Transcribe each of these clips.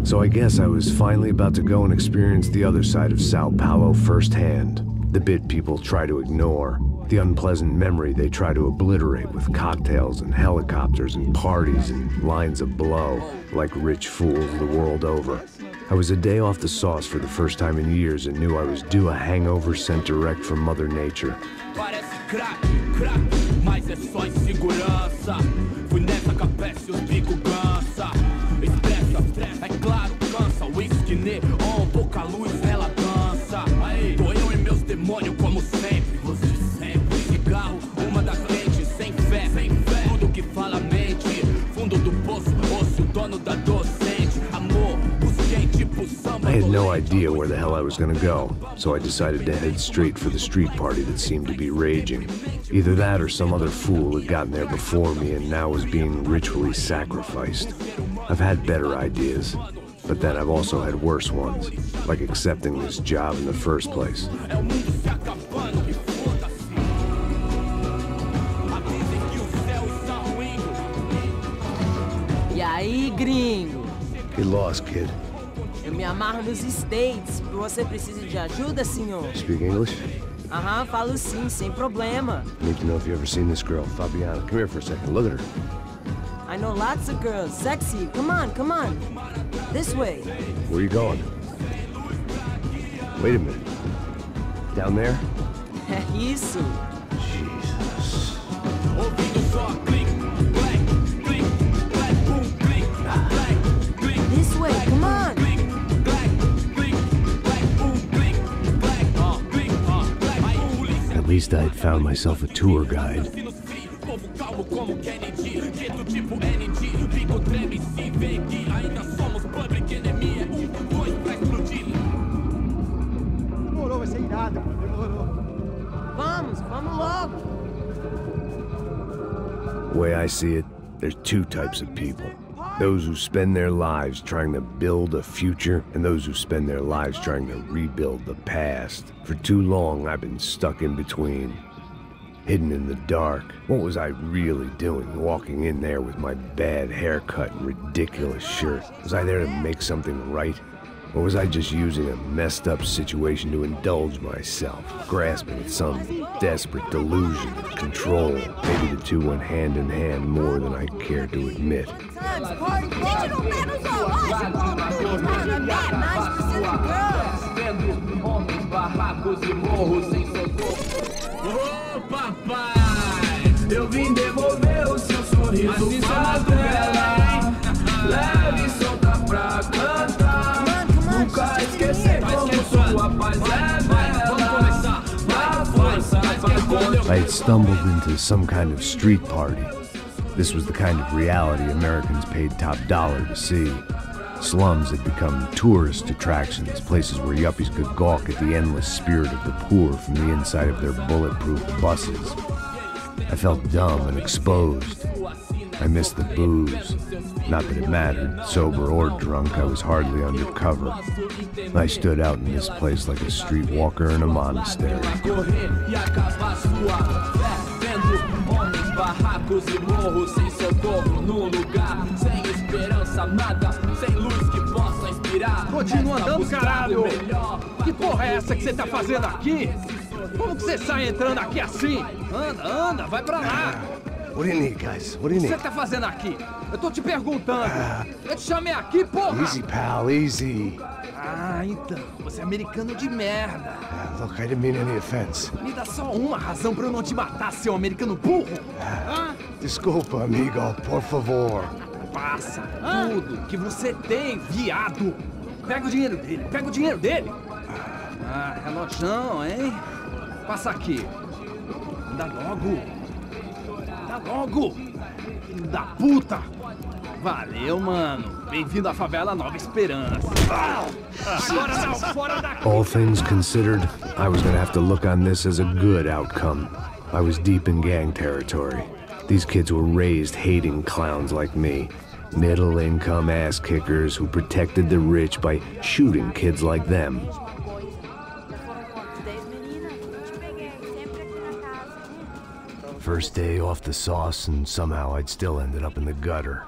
So I guess I was finally about to go and experience the other side of Sao Paulo firsthand. The bit people try to ignore. The unpleasant memory they try to obliterate with cocktails and helicopters and parties and lines of blow, like rich fools the world over. I was a day off the sauce for the first time in years and knew I was due a hangover sent direct from Mother Nature. I had no idea where the hell I was gonna go, so I decided to head straight for the street party that seemed to be raging. Either that or some other fool had gotten there before me and now was being ritually sacrificed. I've had better ideas, but then I've also had worse ones, like accepting this job in the first place. E aí, gringo? Get lost, kid. Eu me amarro nos States. Você precisa de ajuda, senhor? Speak English? Aham, falo sim, sem problema. Need to know if you've ever seen this girl, Fabiana. Come here for a second. Look at her. I know lots of girls. Sexy. Come on, come on. This way. Where are you going? Wait a minute. Down there? É isso. Jesus. This way, come on. At least I had found myself a tour guide. Demorou, vai ser irado. Demorou. Vamos logo. The way I see it, there's two types of people. Those who spend their lives trying to build a future, and those who spend their lives trying to rebuild the past. For too long, I've been stuck in between, hidden in the dark. What was I really doing, walking in there with my bad haircut and ridiculous shirt? Was I there to make something right? Or was I just using a messed up situation to indulge myself, grasping at some desperate delusion of control? Maybe the two went hand in hand more than I care to admit. Ô papai, eu vim devolver o seu sorriso pra tela. Leve e solta pra cantar. Nunca esquecer como sua paz é bela. Na força I had stumbled into some kind of street party. This was the kind of reality Americans paid top dollar to see. Slums had become tourist attractions, places where yuppies could gawk at the endless spirit of the poor from the inside of their bulletproof buses. I felt dumb and exposed. I missed the booze. Not that it mattered, sober or drunk, I was hardly undercover. I stood out in this place like a streetwalker in a monastery. barracos e morros sem socorro no lugar, sem esperança, nada, sem luz que possa inspirar. Continua andando, caralho! Que porra é essa que você tá fazendo aqui? Como que você sai entrando aqui assim? Anda, vai pra lá! What do you need, guys? What do you need? O que você tá fazendo aqui? Eu tô te perguntando. Eu te chamei aqui, porra! Easy, pal, easy. Ah, então, você é americano de merda. Look, I didn't mean any offense. Me dá só uma razão pra eu não te matar, seu americano burro. Desculpa, amigo, por favor. Passa tudo que você tem, viado. Pega o dinheiro dele, pega o dinheiro dele. Ah, relojão, hein? Passa aqui. Dá logo. Dá logo. Filho da puta. Valeu, mano. Bem-vindo à favela Nova Esperança. Agora não, fora daqui. All things considered, I was gonna have to look on this as a good outcome. I was deep in gang territory. These kids were raised hating clowns like me. Middle-income ass-kickers who protected the rich by shooting kids like them. First day off the sauce, and somehow I'd still ended up in the gutter.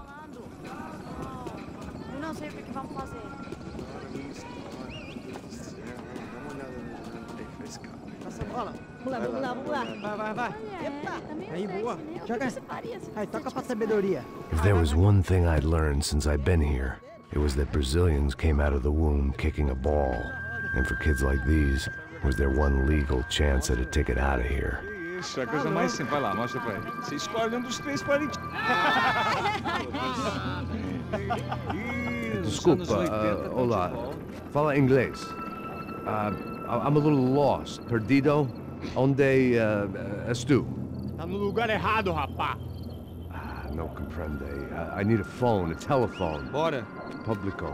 If there was one thing I'd learned since I've been here, it was that Brazilians came out of the womb kicking a ball. And for kids like these, was their one legal chance at a ticket out of here. Isso, é a coisa mais simples. Vai lá, mostra pra ele. Você escolhe dos três para Desculpa, olá. Fala inglês. I'm a little lost. Perdido? Onde és tu? Tá no lugar errado, rapá. Não compreende. I need a phone, a telephone. Bora. Publico.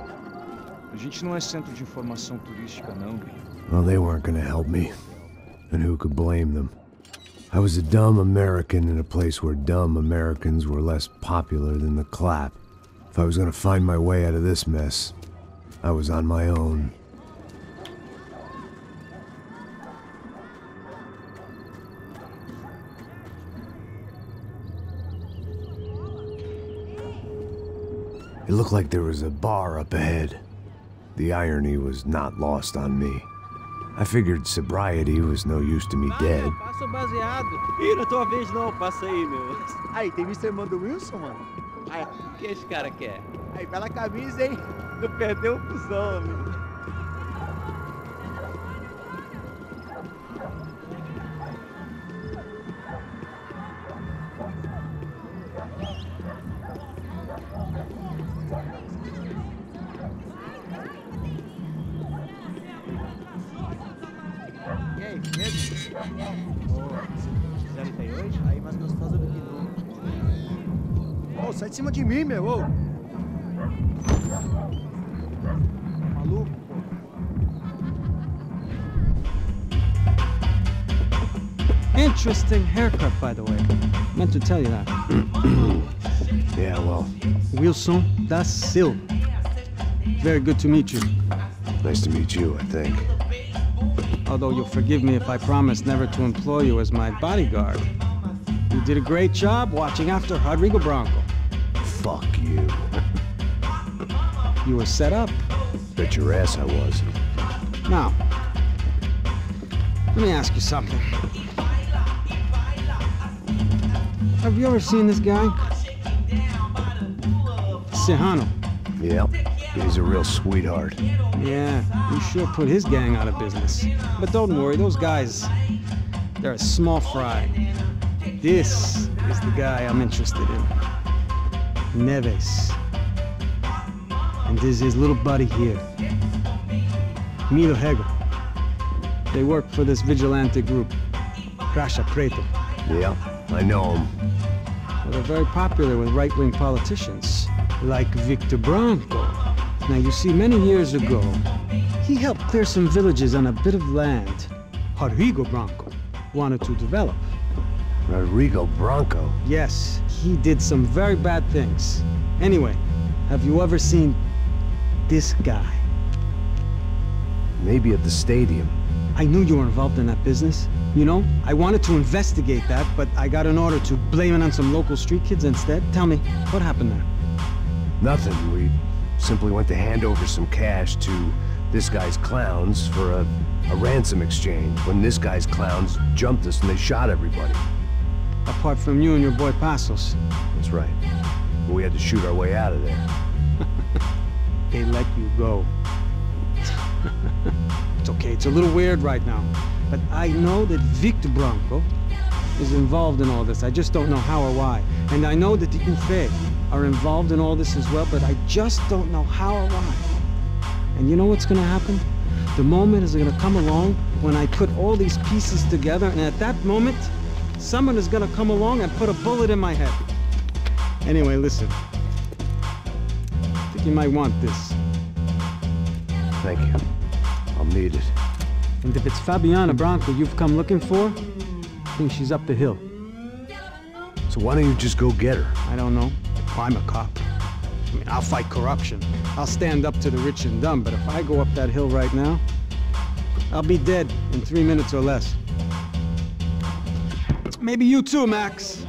A gente não é centro de informação turística, não, gringo. Well, they weren't gonna help me. And who could blame them? I was a dumb American in a place where dumb Americans were less popular than the clap. If I was gonna find my way out of this mess, I was on my own. It looked like there was a bar up ahead. The irony was not lost on me. I figured sobriety was no use to me dead. Passa o baseado. Ih, não é tua vez não, passa aí, meu. Aí, tem visto a irmã do Wilson, mano? Aí, o que esse cara quer? Aí, bela camisa, hein? Não perdeu o cuzão, meu. E aí, beleza? Quiserem ter hoje? Aí, mais gostosa do que nunca. Ô, sai de cima de mim, meu, ô! Maluco, pô. Interesting haircut, by the way. Meant to tell you that. Yeah, well, Wilson da Silva. Very good to meet you. nice to meet you, I think. Although you'll forgive me if I promise never to employ you as my bodyguard. You did a great job watching after Rodrigo Branco. Fuck you. You were set up. Bet your ass I was. Now, let me ask you something. Have you ever seen this guy? Serrano. Yep, he's a real sweetheart. Yeah, you sure put his gang out of business. But don't worry, those guys, they're a small fry. This is the guy I'm interested in. Neves. And this is his little buddy here. Milo Hegel. They work for this vigilante group, Caixa Preto. Yep, I know him. Well, they're very popular with right-wing politicians, like Victor Branco. Now, you see, many years ago, he helped clear some villages on a bit of land Rodrigo Branco wanted to develop. Rodrigo Branco? Yes, he did some very bad things. Anyway, have you ever seen this guy? Maybe at the stadium. I knew you were involved in that business. You know, I wanted to investigate that, but I got an order to blame it on some local street kids instead. Tell me, what happened there? Nothing. We simply went to hand over some cash to this guy's clowns for a ransom exchange when this guy's clowns jumped us and they shot everybody. Apart from you and your boy Passos. That's right. But we had to shoot our way out of there. They let you go. It's okay, it's a little weird right now. But I know that Victor Branco is involved in all this. I just don't know how or why. And I know that the UFE are involved in all this as well, but I just don't know how or why. And you know what's gonna happen? The moment is gonna come along when I put all these pieces together, and at that moment, someone is gonna come along and put a bullet in my head. Anyway, listen. I think you might want this. Thank you. I'll need it. And if it's Fabiana Branco you've come looking for, I think she's up the hill. So why don't you just go get her? I don't know. I'm a cop. I mean, I'll fight corruption. I'll stand up to the rich and dumb, but if I go up that hill right now, I'll be dead in 3 minutes or less. Maybe you too, Max.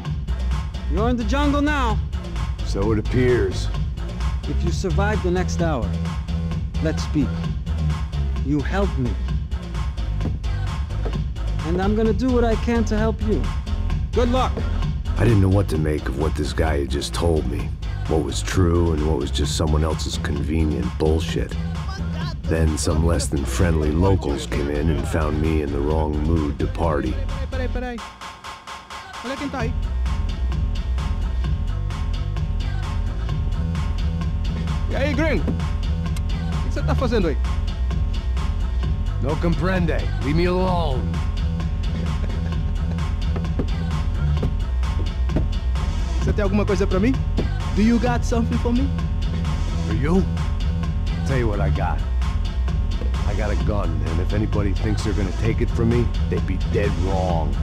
You're in the jungle now. So it appears. If you survive the next hour, let's speak. You help me. And I'm gonna do what I can to help you. Good luck. I didn't know what to make of what this guy had just told me. What was true and what was just someone else's convenient bullshit. Then some less than friendly locals came in and found me in the wrong mood to party. Peraí. Olha quem tá aí. E aí, gringo? O que você tá fazendo aí? No comprende. Leave me alone. Você tem alguma coisa pra mim? Do you got something for me? For you? Tell you what I got. I got a gun, and if anybody thinks they're gonna take it from me, they'd be dead wrong.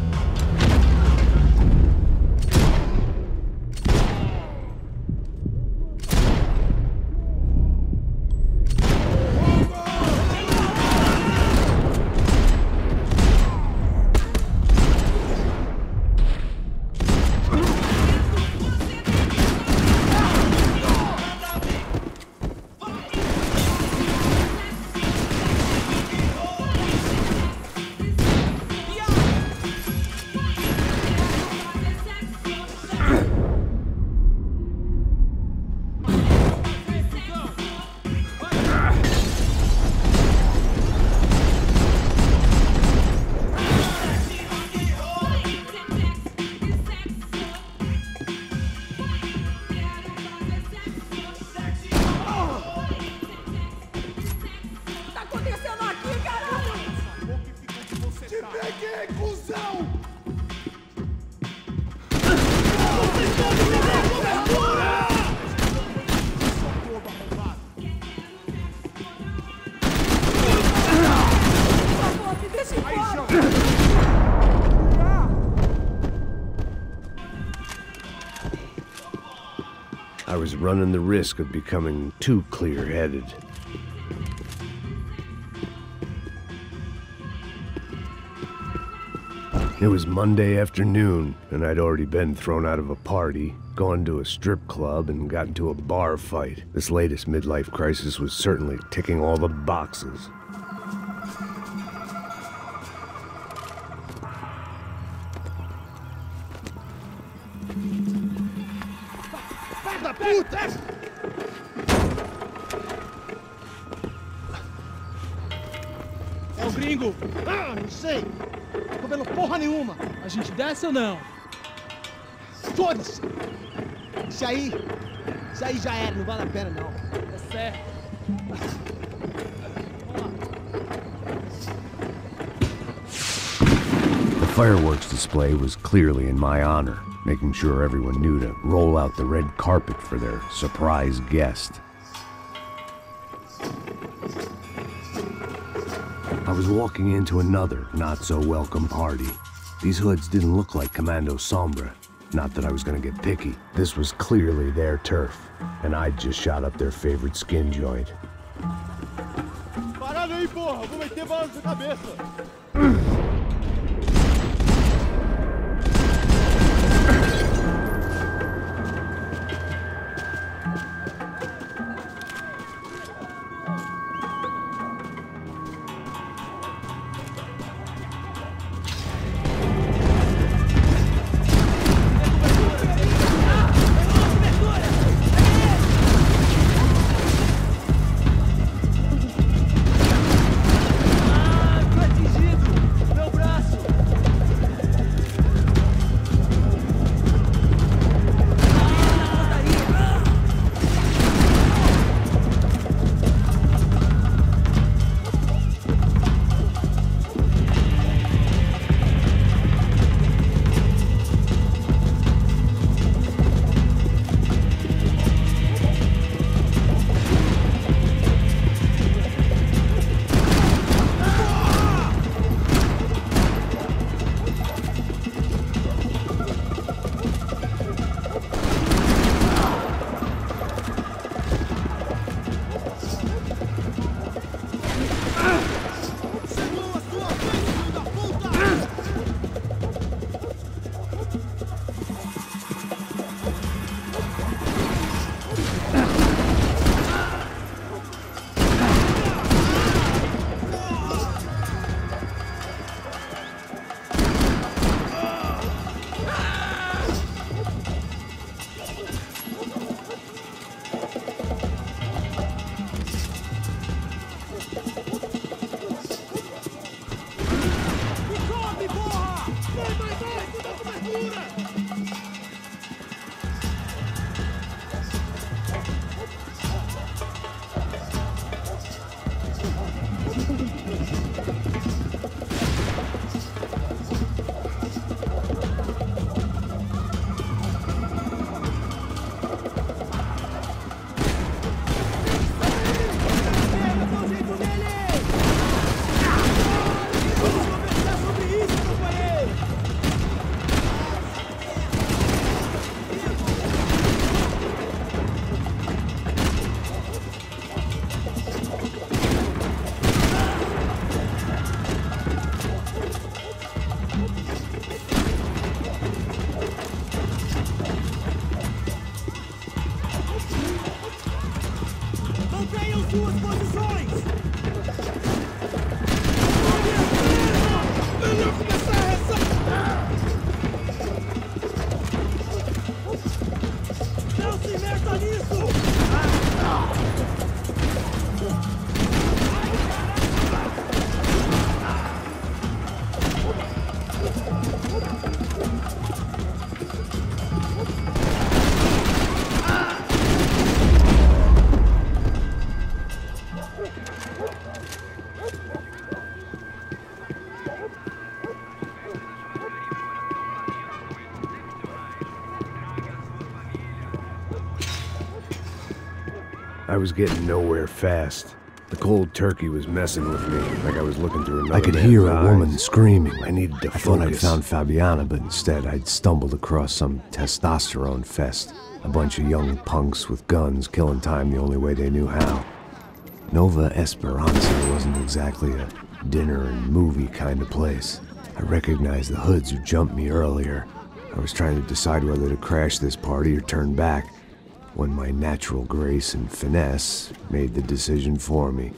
I was running the risk of becoming too clear-headed. It was Monday afternoon, and I'd already been thrown out of a party, gone to a strip club, and got into a bar fight. This latest midlife crisis was certainly ticking all the boxes. É o gringo! Ah, não sei! Tô vendo porra nenhuma! A gente desce ou não? Foda-se! Isso aí já era, não vale a pena não. Tá certo. The fireworks display was clearly in my honor, making sure everyone knew to roll out the red carpet for their surprise guest. I was walking into another not-so-welcome party. These hoods didn't look like Commando Sombra. Not that I was gonna get picky. This was clearly their turf, and I'd just shot up their favorite skin joint. Parada aí, porra! Vou meter bala na sua cabeça! I was getting nowhere fast. The cold turkey was messing with me, like I was looking through another I could man's hear a eyes. woman screaming. I needed to I thought I'd focus. found Fabiana, but instead I'd stumbled across some testosterone fest. A bunch of young punks with guns killing time the only way they knew how. Nova Esperanza wasn't exactly a dinner and movie kind of place. I recognized the hoods who jumped me earlier. I was trying to decide whether to crash this party or turn back, when my natural grace and finesse made the decision for me.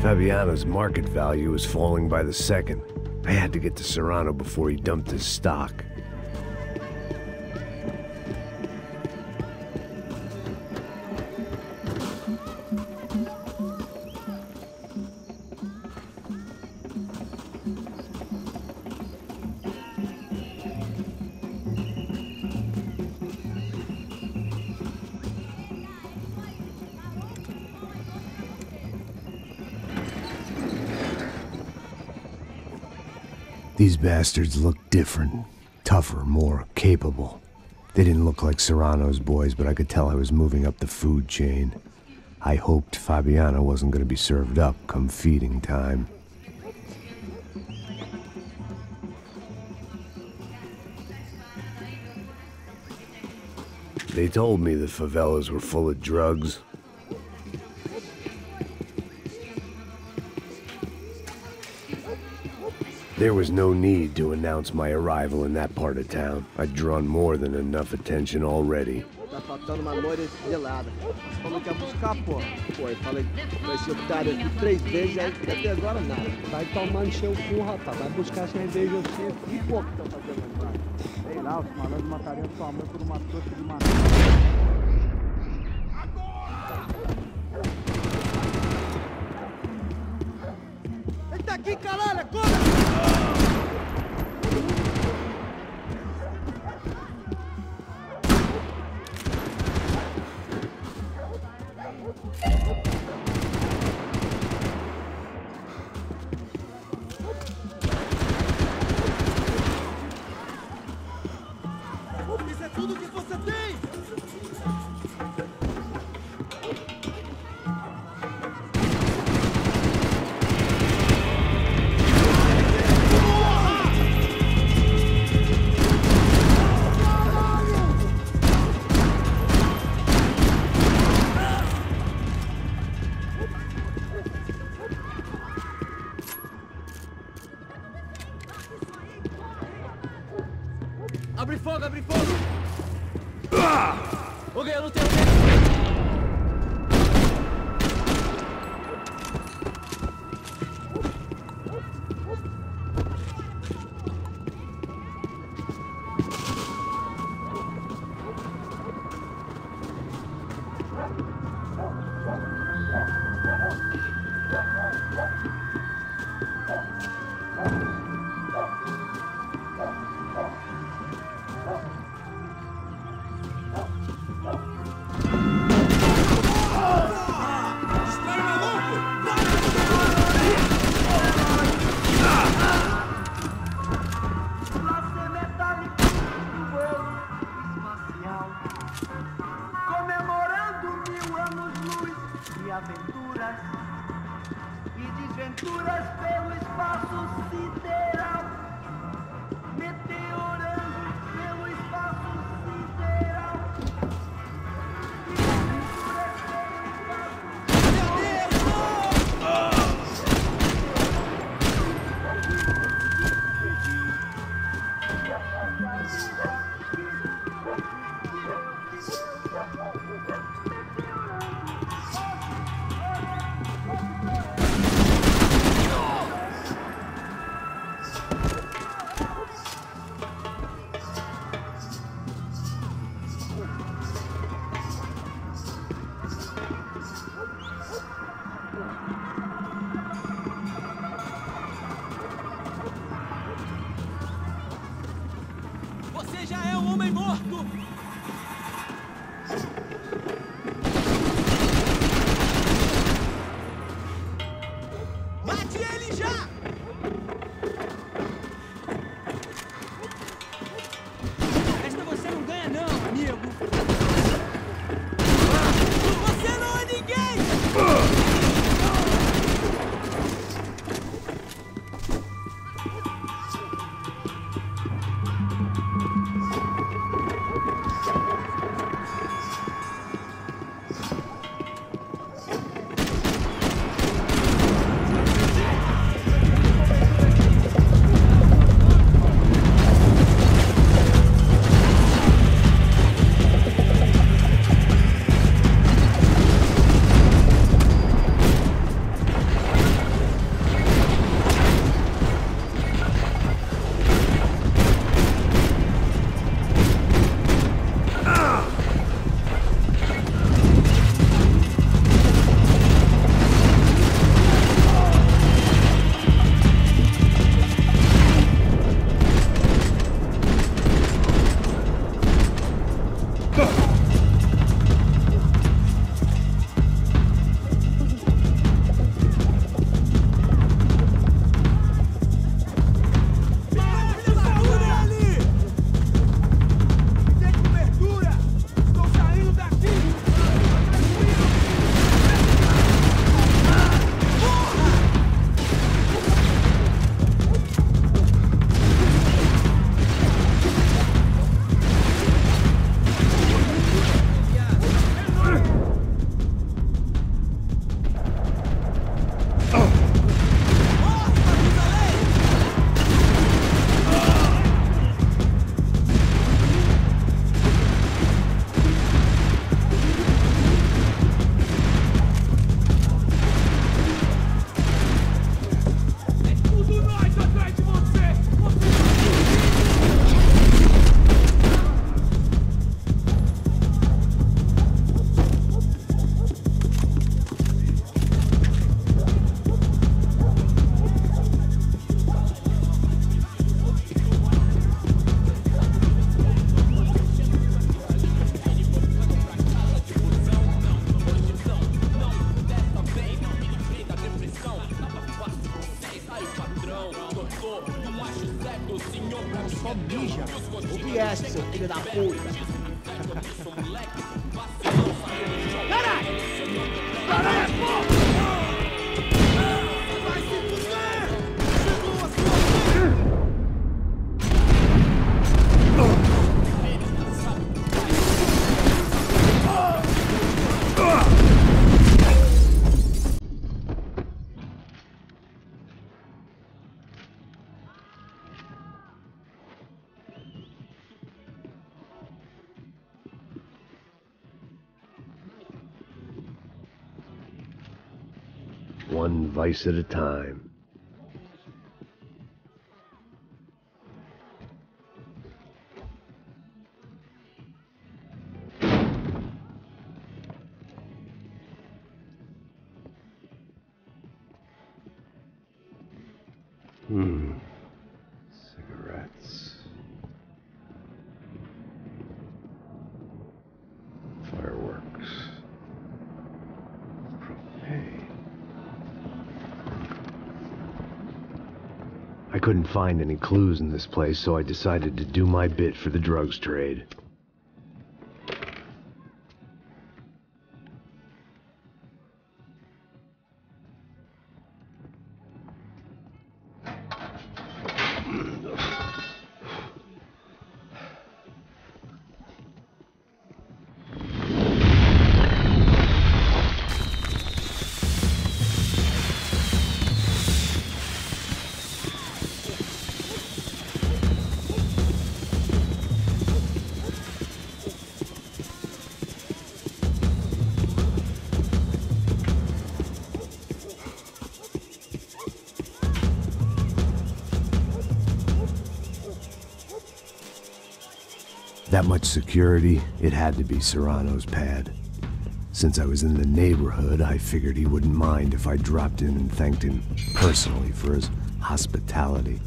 Fabiano's market value was falling by the second. I had to get to Serrano before he dumped his stock. These bastards looked different, tougher, more capable. They didn't look like Serrano's boys, but I could tell I was moving up the food chain. I hoped Fabiano wasn't going to be served up come feeding time. They told me the favelas were full of drugs. There was no need to announce my arrival in that part of town. I'd drawn more than enough attention already. Tá faltando uma loira gelada. Você falou que ia buscar, pô. Pô, eu falei esse otário aqui 3 vezes, aí até agora nada. Vai tomando seu cu, rapaz. Vai buscar cerveja assim. E pô, que tá fazendo agora? Sei lá, os malandros matariam sua mãe por uma torta de maneira. Ele tá aqui, caralho! Corre! Isso é tudo que você tem! Abre fogo, abre fogo! Ok, eu não tenho... Aventuras e desventuras pelo espaço sideral, meteorando pelo espaço sideral. Você já é um homem morto! filho da puta. Caralho! Caralho, porra! Vai se fuder! Chegou a sua vez! One vice at a time. Cigarettes. Fireworks. Propane. I couldn't find any clues in this place, so I decided to do my bit for the drugs trade. That much security, it had to be Serrano's pad. Since I was in the neighborhood, I figured he wouldn't mind if I dropped in and thanked him personally for his hospitality.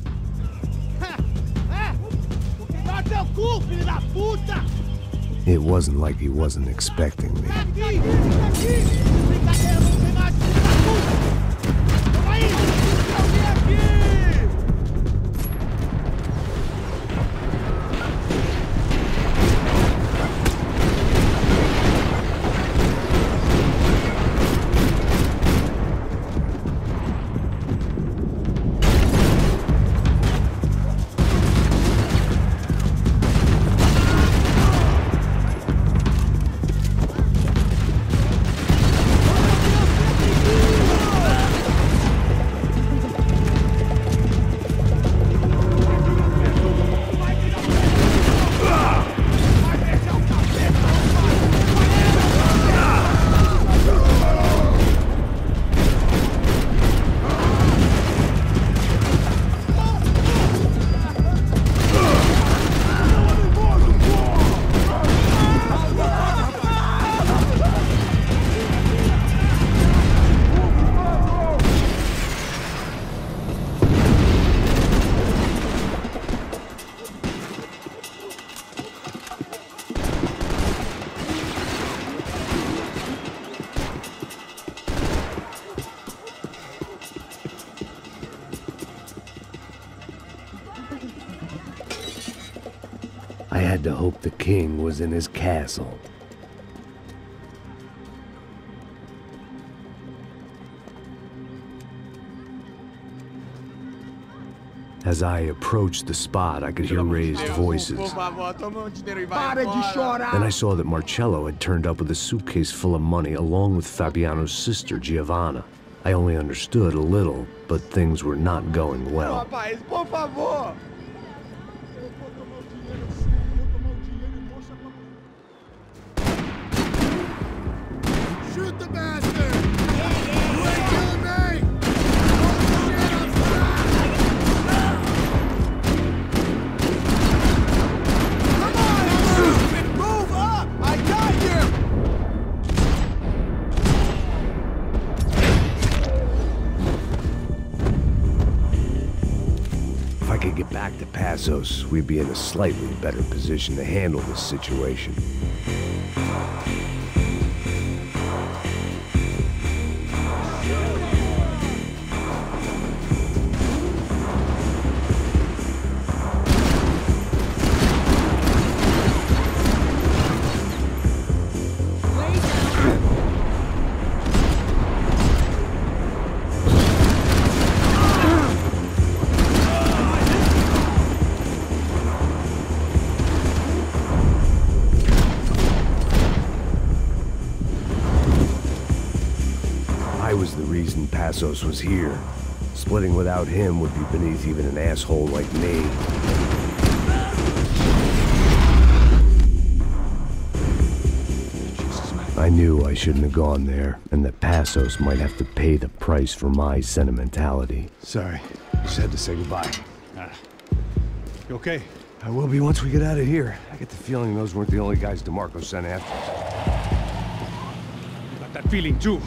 It wasn't like he wasn't expecting me. I had to hope the king was in his castle. As I approached the spot, I could hear raised voices. Then I saw that Marcello had turned up with a suitcase full of money along with Fabiano's sister, Giovanna. I only understood a little, but things were not going well. Shoot the bastard! You ain't killing me! Come on, move up! I got you! If I could get back to Passos, we'd be in a slightly better position to handle this situation. was the reason Passos was here. Splitting without him would be beneath even an asshole like me. I knew I shouldn't have gone there, and that Passos might have to pay the price for my sentimentality. Sorry, just had to say goodbye. You okay? I will be once we get out of here. I get the feeling those weren't the only guys DeMarco sent after. I got that feeling too.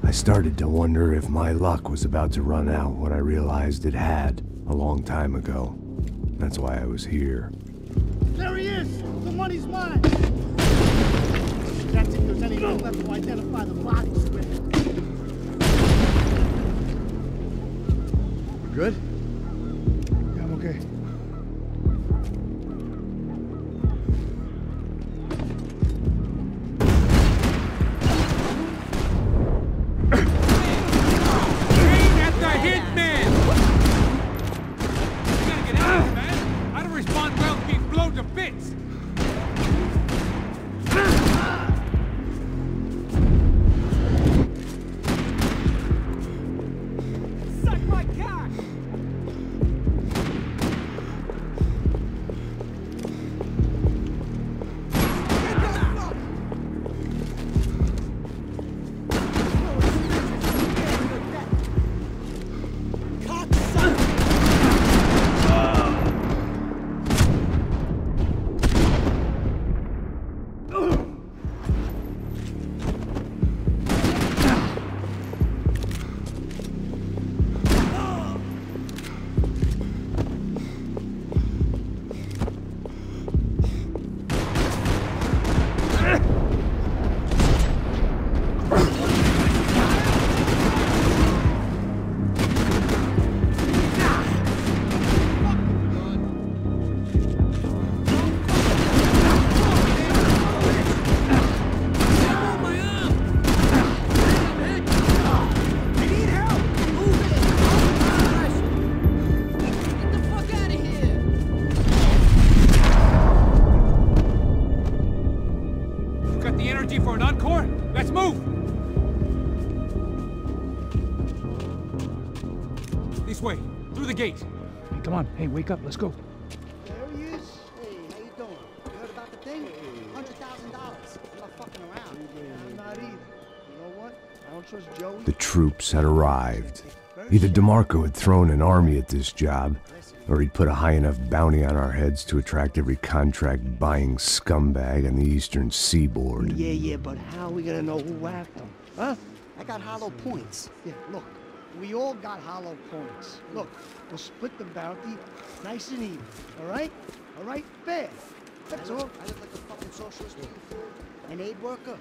I started to wonder if my luck was about to run out when I realized it had a long time ago. That's why I was here. There he is! The money's mine! That's if there's anyone left to identify the bodies with. You good? Yeah, I'm okay. Gate. Hey, come on. Hey, wake up. Let's go. There he is. Hey, how you doing? You heard about the thing? $100,000. I'm not fucking around. I'm not either. You know what? I don't trust Joey. The troops had arrived. Either DeMarco had thrown an army at this job, or he'd put a high enough bounty on our heads to attract every contract-buying scumbag on the eastern seaboard. Yeah, but how are we gonna know who whacked them? Huh? I got hollow points. Yeah, look. We all got hollow points. Look, we'll split the bounty nice and even, all right? All right? Fair. That's all. I look like a fucking socialist, an aid worker.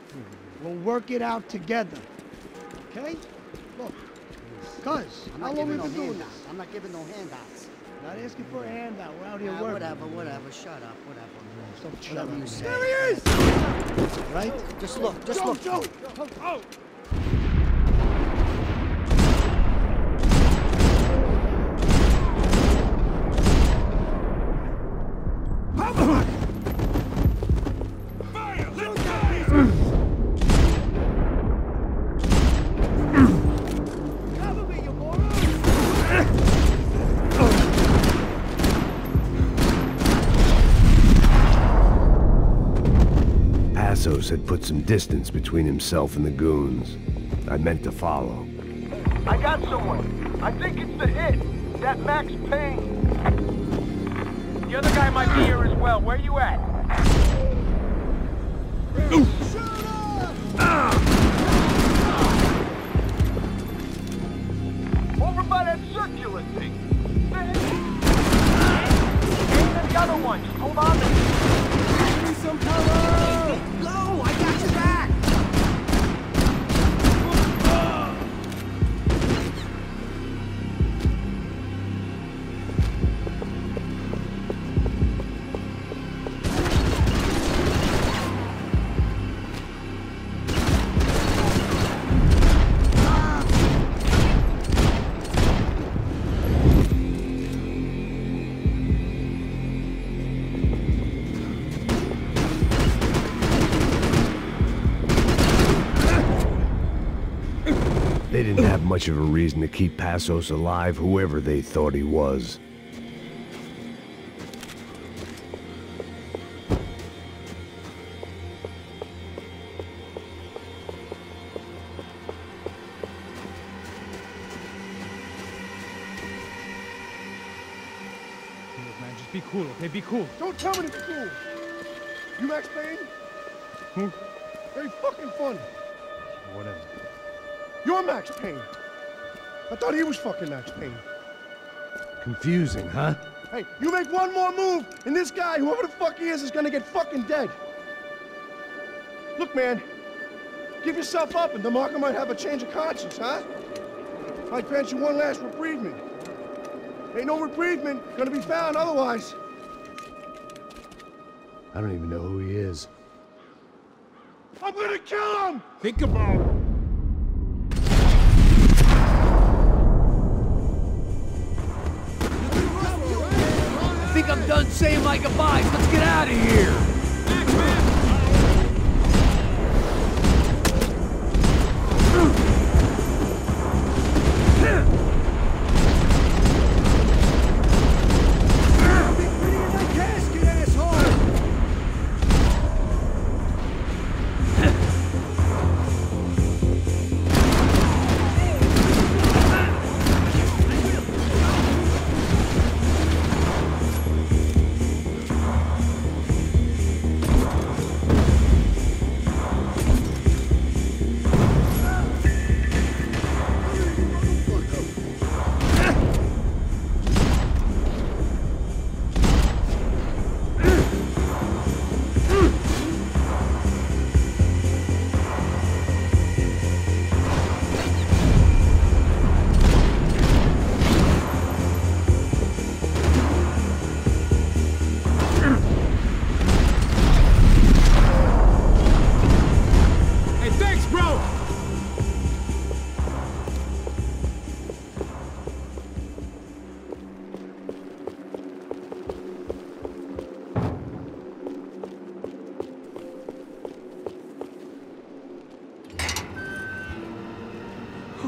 We'll work it out together, okay? Look, cuz, how long have we been doing this? I'm not giving no handouts. Not asking for a handout. We're out here working. Whatever. Shut up, whatever. Whatever you say. There he is! Right? Just look, look. Joe! Oh! Passos had put some distance between himself and the goons. I meant to follow. I got someone. I think it's the hit. That Max Payne. The other guy might be here as well. Where you at? Over by that circular thing. And the other one. Just hold on. Give me some cover. Go! I got your back. They didn't have much of a reason to keep Passos alive, whoever they thought he was. Be cool, okay? Be cool. Don't tell me to be cool. You Max Payne? Who? Very fucking funny. Whatever. You're Max Payne. I thought he was fucking Max Payne. Confusing, huh? Hey, you make one more move, and this guy, whoever the fuck he is gonna get fucking dead. Look, man. Give yourself up, and DeMarco might have a change of conscience, huh? Might grant you one last reprievement. Ain't no reprievement gonna be found otherwise. I don't even know who he is. I'm gonna kill him! Think about it. I think I'm done saying my goodbyes. Let's get out of here.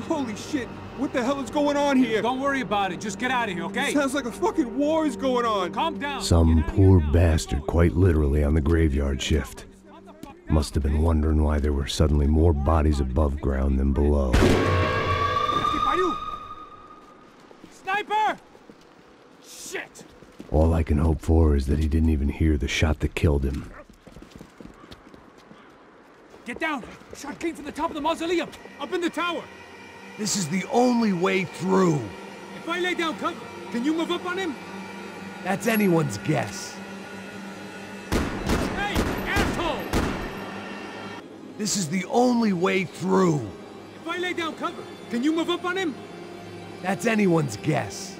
Holy shit! What the hell is going on here? Don't worry about it. Just get out of here, okay? Sounds like a fucking war is going on. Calm down. Some poor bastard, quite literally, on the graveyard shift. Must have been wondering why there were suddenly more bodies above ground than below. Sniper! Shit! All I can hope for is that he didn't even hear the shot that killed him. Get down! Shot came from the top of the mausoleum! Up in the tower! This is the only way through. If I lay down cover, can you move up on him? That's anyone's guess. Hey, asshole! This is the only way through. If I lay down cover, can you move up on him? That's anyone's guess.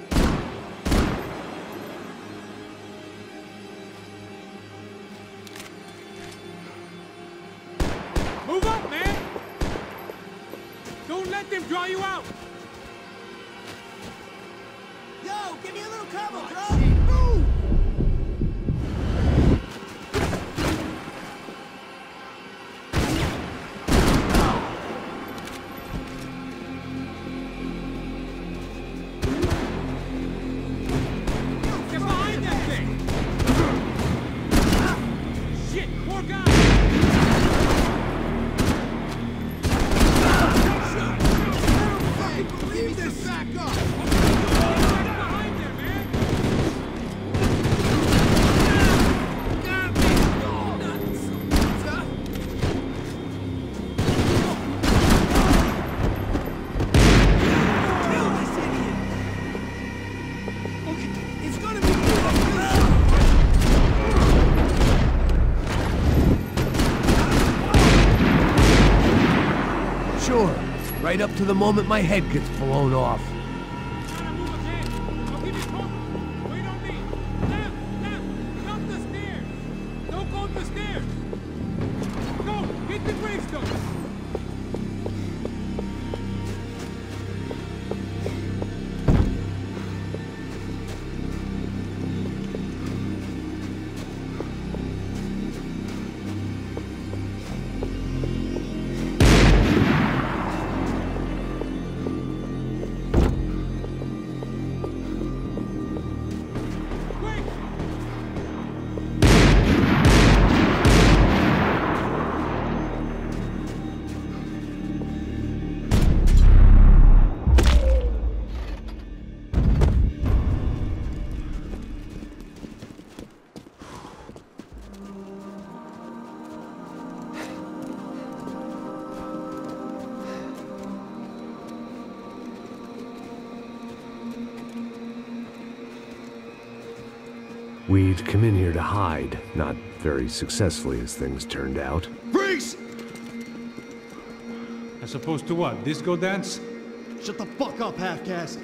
Move up, man! Don't let them draw you out! Yo, give me a little cover, bro! Move! Get behind that thing! Shit, poor guy! Leave this back up! Behind there, man! Got me! Oh, nuts! Kill this idiot! Okay, it's gonna be Sure, right up to the moment my head gets blown off. Gotta move again! I'll give you cover! Wait on me! Left! Left! Up the stairs! Don't go up the stairs! Go! Hit the gravestone! We'd come in here to hide, not very successfully as things turned out. Freeze! As opposed to what? Disco dance? Shut the fuck up, half-caste.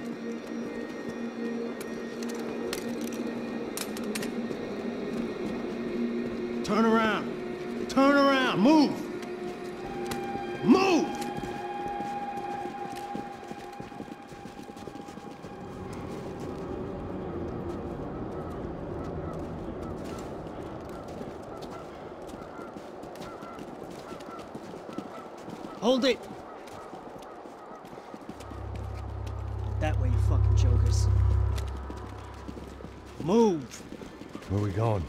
Turn around. Turn around. Move. Move! Hold it! That way, you fucking jokers. Move! Where are we going?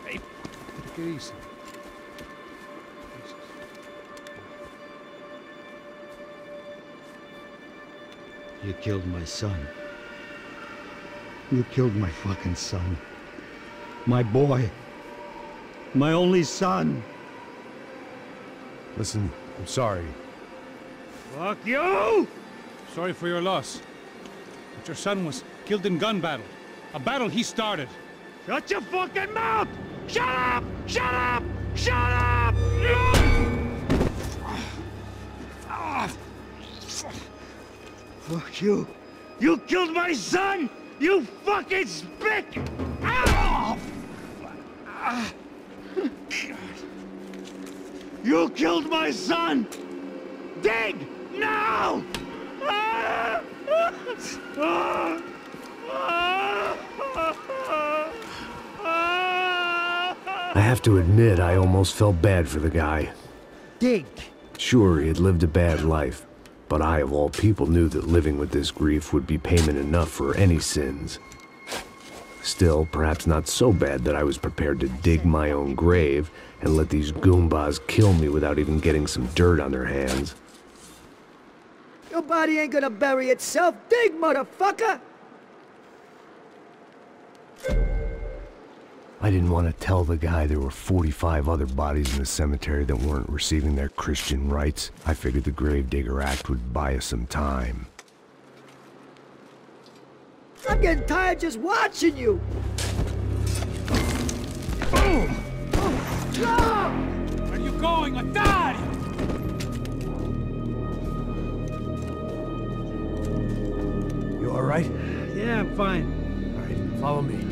Hey, take it easy. You killed my son. You killed my fucking son. My boy. My only son. Listen, I'm sorry. Fuck you! Sorry for your loss. But your son was killed in gun battle. A battle he started. Shut your fucking mouth! Shut up! Shut up! Shut up! Fuck you! You killed my son! You fucking spick! You killed my son! Dig! Now! I have to admit, I almost felt bad for the guy. Dig! Sure, he had lived a bad life, but I, of all people, knew that living with this grief would be payment enough for any sins. Still, perhaps not so bad that I was prepared to dig my own grave and let these Goombas kill me without even getting some dirt on their hands. Your body ain't gonna bury itself. Dig, motherfucker! I didn't want to tell the guy there were 45 other bodies in the cemetery that weren't receiving their Christian rites. I figured the Gravedigger Act would buy us some time. I'm getting tired just watching you! Where are you going? I died! You alright? Yeah, I'm fine. Alright, follow me.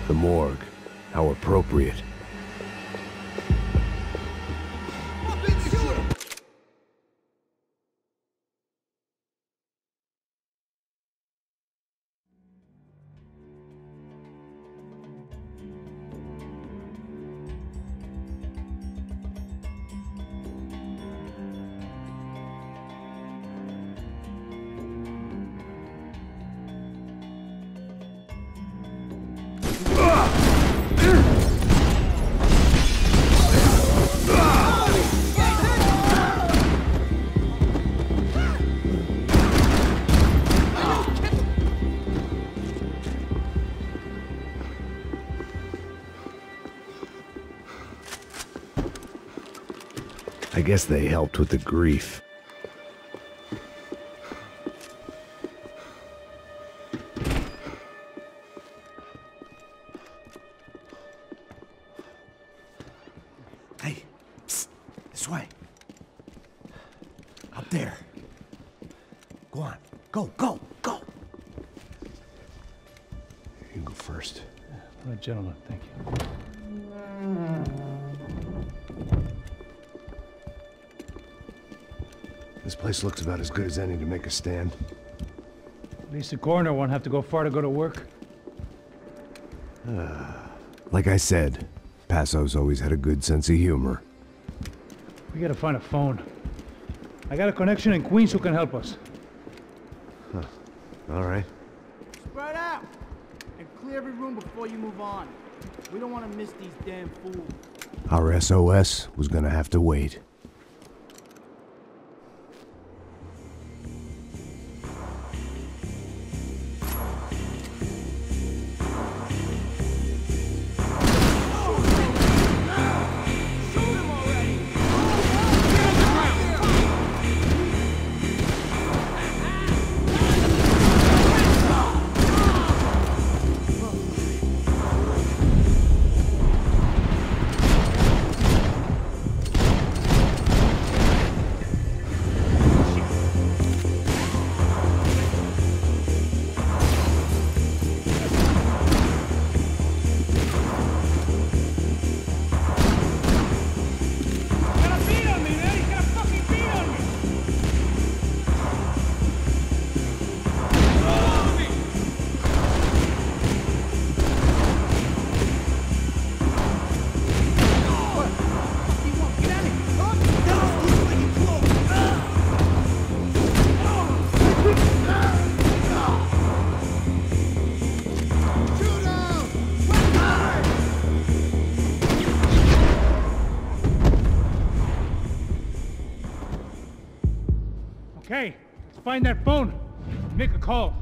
The morgue. How appropriate. I guess they helped with the grief. Hey, psst, this way. Up there. Go on. Go, go, go. You go first. All right, gentlemen, thank you. This place looks about as good as any to make a stand. At least the coroner won't have to go far to go to work. Like I said, Passo's always had a good sense of humor. We gotta find a phone. I got a connection in Queens who can help us. Huh. All right. Spread out! And clear every room before you move on. We don't want to miss these damn fools. Our SOS was gonna have to wait. Okay, let's find that phone. Make a call.